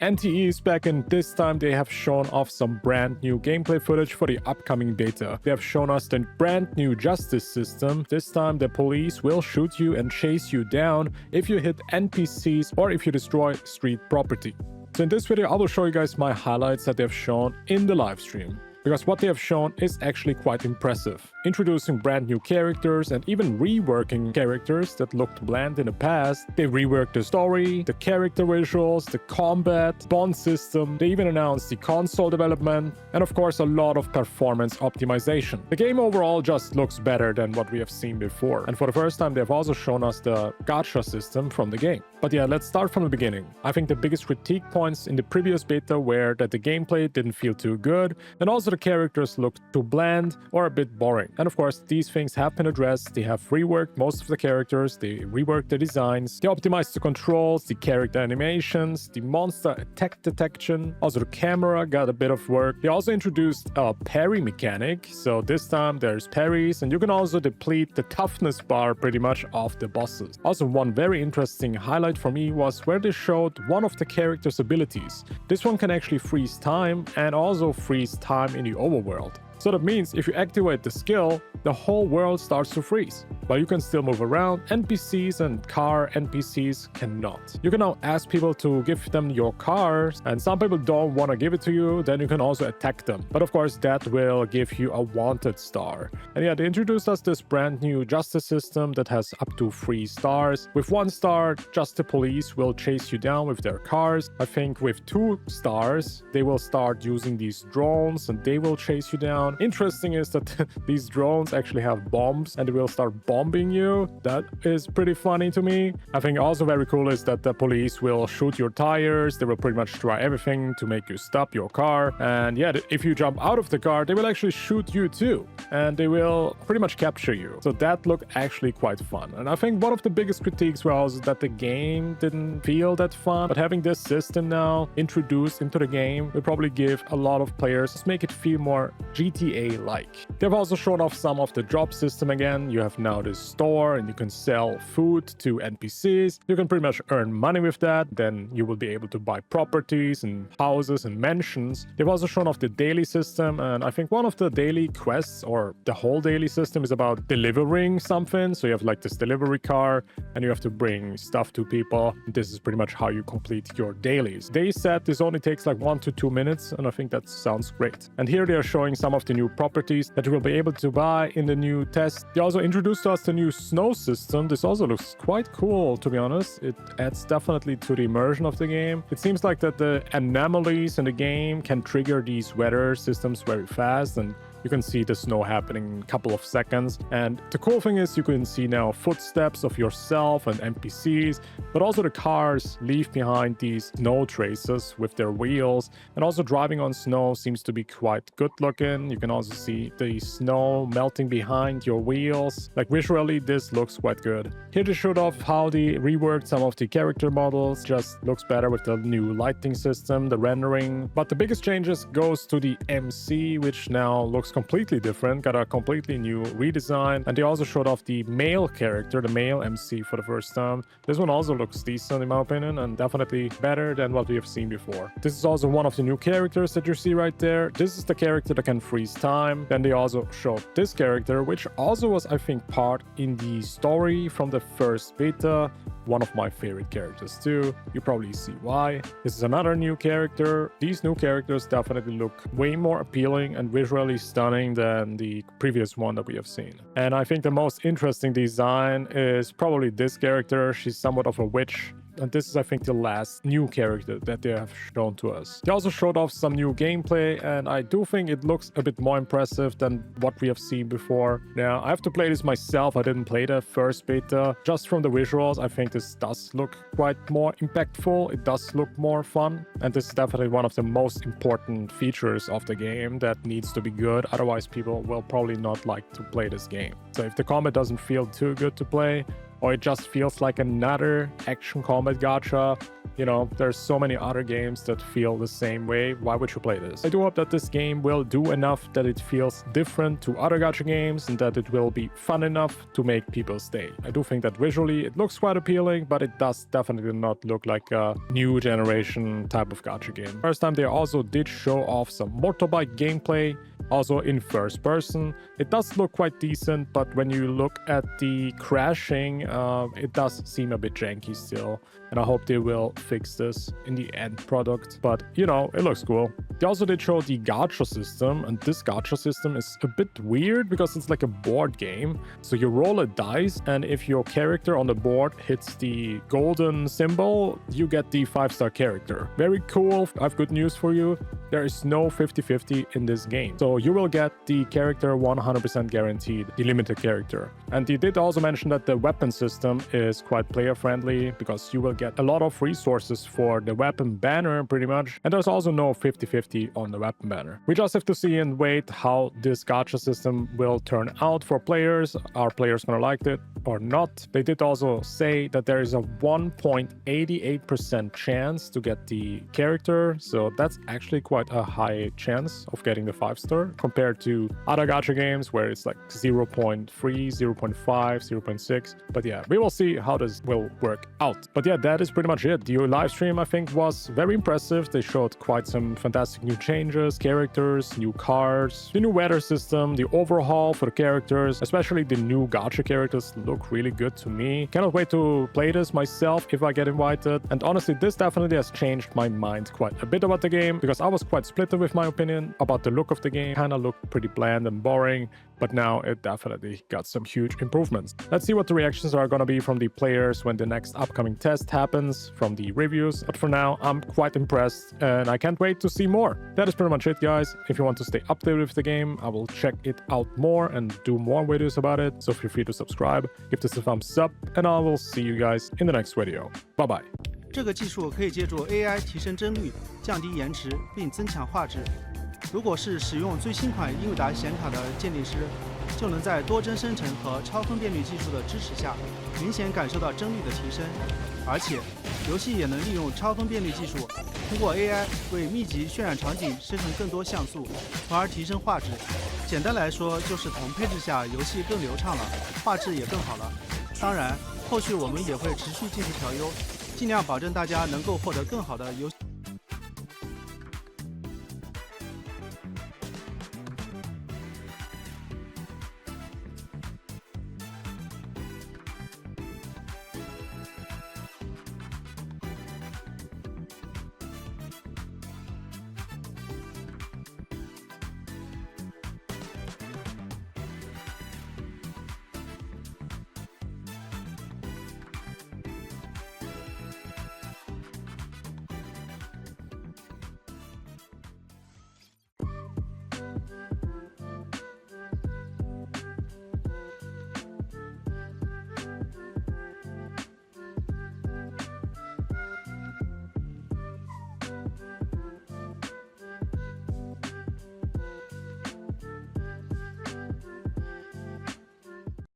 NTE is back, and this time they have shown off some brand new gameplay footage for the upcoming beta. They have shown us the brand new justice system. This time the police will shoot you and chase you down if you hit NPCs or if you destroy street property. So in this video I will show you guys my highlights that they have shown in the live stream, because what they have shown is actually quite impressive. Introducing brand new characters and even reworking characters that looked bland in the past. They reworked the story, the character visuals, the combat, bond system. They even announced the console development, and of course a lot of performance optimization. The game overall just looks better than what we have seen before. And for the first time they have also shown us the Gacha system from the game. But yeah, let's start from the beginning. I think the biggest critique points in the previous beta were that the gameplay didn't feel too good, and also the characters looked too bland or a bit boring. And of course, these things have been addressed. They have reworked most of the characters, they reworked the designs, they optimized the controls, the character animations, the monster attack detection. Also, the camera got a bit of work. They also introduced a parry mechanic. So this time there's parries, and you can also deplete the toughness bar pretty much of the bosses. Also, one very interesting highlight for me was where they showed one of the character's abilities. This one can actually freeze time and also freeze time in the overworld. So that means if you activate the skill, the whole world starts to freeze. But you can still move around. NPCs and car NPCs cannot. You can now ask people to give them your cars, and some people don't want to give it to you, then you can also attack them. But of course that will give you a wanted star. And yeah, they introduced us this brand new justice system that has up to 3 stars. With 1 star, just the police will chase you down with their cars. I think with 2 stars, they will start using these drones and they will chase you down. Interesting is that these drones actually have bombs and they will start bombing you. That is pretty funny to me. I think also very cool is that the police will shoot your tires. They will pretty much try everything to make you stop your car. And yeah, if you jump out of the car, they will actually shoot you too. And they will pretty much capture you. So that looked actually quite fun. And I think one of the biggest critiques was also that the game didn't feel that fun. But having this system now introduced into the game will probably give a lot of players, just make it feel more GTA-like. They've also shown off some of the job system again. You have now this store and you can sell food to NPCs. You can pretty much earn money with that. Then you will be able to buy properties and houses and mansions. They've also shown off the daily system, and I think one of the daily quests or the whole daily system is about delivering something. So you have like this delivery car and you have to bring stuff to people. This is pretty much how you complete your dailies. They said this only takes like 1 to 2 minutes, and I think that sounds great. And here they are showing some of the new properties that you will be able to buy in the new test. They also introduced us the new snow system. This also looks quite cool, to be honest. It adds definitely to the immersion of the game. It seems like that the anomalies in the game can trigger these weather systems very fast, and you can see the snow happening in a couple of seconds. And the cool thing is you can see now footsteps of yourself and NPCs, but also the cars leave behind these snow traces with their wheels. And also driving on snow seems to be quite good looking. You can also see the snow melting behind your wheels. Like visually, this looks quite good. Here they showed off how they reworked some of the character models. Just looks better with the new lighting system, the rendering. But the biggest changes goes to the MC, which now looks completely different, got a completely new redesign. And they also showed off the male character, the male MC, for the first time. This one also looks decent in my opinion, and definitely better than what we have seen before. This is also one of the new characters that you see right there. This is the character that can freeze time. Then they also showed this character, which also was, I think, part in the story from the first beta. One of my favorite characters too. You probably see why. This is another new character. These new characters definitely look way more appealing and visually stunning than the previous one that we have seen. And I think the most interesting design is probably this character. She's somewhat of a witch. And this is, I think, the last new character that they have shown to us. They also showed off some new gameplay, and I do think it looks a bit more impressive than what we have seen before. Now, I have to play this myself. I didn't play the first beta. Just from the visuals, I think this does look quite more impactful. It does look more fun. And this is definitely one of the most important features of the game that needs to be good. Otherwise, people will probably not like to play this game. So if the combat doesn't feel too good to play, or it just feels like another action combat gacha, You know, there's so many other games that feel the same way. Why would you play this? I do hope that this game will do enough that it feels different to other gacha games and that it will be fun enough to make people stay. I do think that visually it looks quite appealing, but it does definitely not look like a new generation type of gacha game. First time they also did show off some Motorbike gameplay, also in first person. It does look quite decent, but when you look at the crashing, it does seem a bit janky still. And I hope they will fix this in the end product. But, you know, it looks cool. They also did show the Gacha System, and this Gacha System is a bit weird because it's like a board game. So you roll a dice, and if your character on the board hits the golden symbol, you get the 5-star character. Very cool. I have good news for you. There is no 50-50 in this game. So you will get the character 100% guaranteed, the limited character. And they did also mention that the weapon system is quite player friendly because you will get a lot of resources for the weapon banner pretty much. And there's also no 50-50 on the weapon banner. We just have to see and wait how this gacha system will turn out for players. Are players gonna like it or not? They did also say that there is a 1.88% chance to get the character. So that's actually quite a high chance of getting the 5-star compared to other gacha games where it's like 0.3, 0.5, 0.6. But yeah, we will see how this will work out. But yeah, that is pretty much it. The live stream, I think, was very impressive. They showed quite some fantastic new changes, characters, new cars, the new weather system, the overhaul for the characters, especially the new gacha characters look really good to me. Cannot wait to play this myself if I get invited. And honestly, this definitely has changed my mind quite a bit about the game because I was quite split with my opinion about the look of the game. Kind of looked pretty bland and boring, but now it definitely got some huge improvements. Let's see what the reactions are gonna be from the players when the next upcoming test happens, from the reviews. But for now, I'm quite impressed and I can't wait to see more. That is pretty much it, guys. If you want to stay updated with the game, I will check it out more and do more videos about it. So feel free to subscribe, give this a thumbs up, and I will see you guys in the next video. Bye bye. 这个技术可以借助 AI 提升帧率，降低延迟，并增强画质。如果是使用最新款英伟达显卡的鉴定师，就能在多帧生成和超分辨率技术的支持下，明显感受到帧率的提升。而且，游戏也能利用超分辨率技术，通过 AI 为密集渲染场景生成更多像素，从而提升画质。简单来说，就是同配置下游戏更流畅了，画质也更好了。当然，后续我们也会持续进行调优，尽量保证大家能够获得更好的游戏。